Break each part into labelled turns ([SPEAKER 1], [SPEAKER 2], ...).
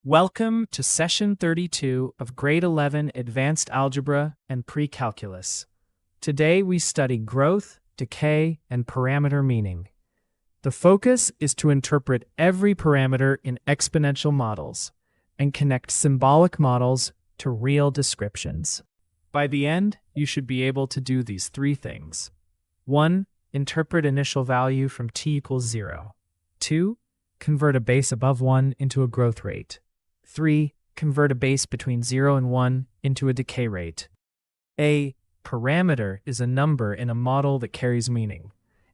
[SPEAKER 1] Welcome to Session 32 of Grade 11 Advanced Algebra and Precalculus. Today we study growth, decay, and parameter meaning. The focus is to interpret every parameter in exponential models and connect symbolic models to real descriptions. By the end, you should be able to do these three things. 1. Interpret initial value from t equals 0. 2. Convert a base above 1 into a growth rate. 3. Convert a base between 0 and 1 into a decay rate. A parameter is a number in a model that carries meaning.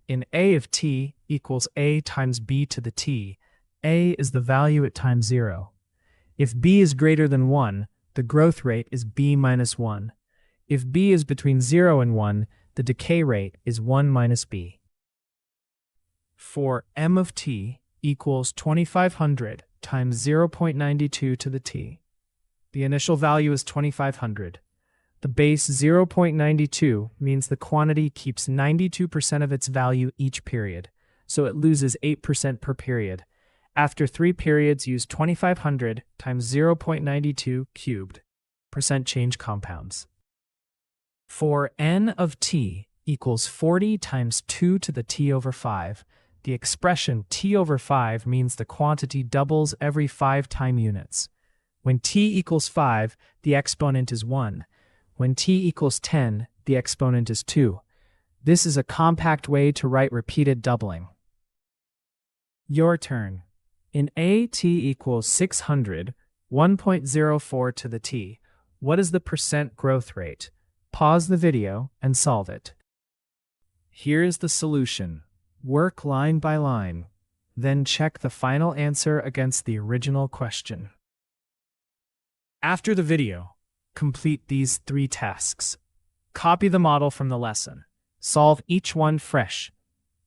[SPEAKER 1] In A of t equals a times b to the t, a is the value at time 0. If b is greater than 1, the growth rate is b minus 1. If b is between 0 and 1, the decay rate is 1 minus b. For m of t equals 2500 times 0.92 to the t. The initial value is 2500. The base 0.92 means the quantity keeps 92% of its value each period, so it loses 8% per period. After 3 periods, use 2500 times 0.92 cubed. Percent change compounds. For n of t equals 40 times 2 to the t over 5, the expression t over 5 means the quantity doubles every 5 time units. When t equals 5, the exponent is 1. When t equals 10, the exponent is 2. This is a compact way to write repeated doubling. Your turn. In A, t equals 600, 1.04 to the t. What is the percent growth rate? Pause the video and solve it. Here is the solution. Work line by line. Then check the final answer against the original question. After the video, complete these 3 tasks. Copy the model from the lesson. Solve each one fresh.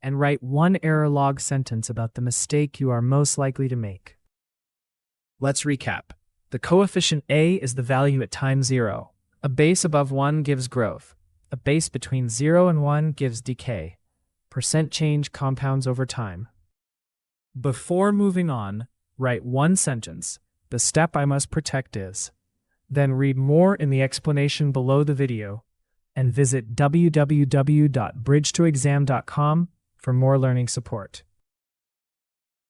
[SPEAKER 1] And write 1 error log sentence about the mistake you are most likely to make. Let's recap. The coefficient a is the value at time 0. A base above 1 gives growth. A base between 0 and 1 gives decay. Percent change compounds over time. Before moving on, write 1 sentence. The step I must protect is. Then read more in the explanation below the video and visit www.bridgetoexam.com for more learning support.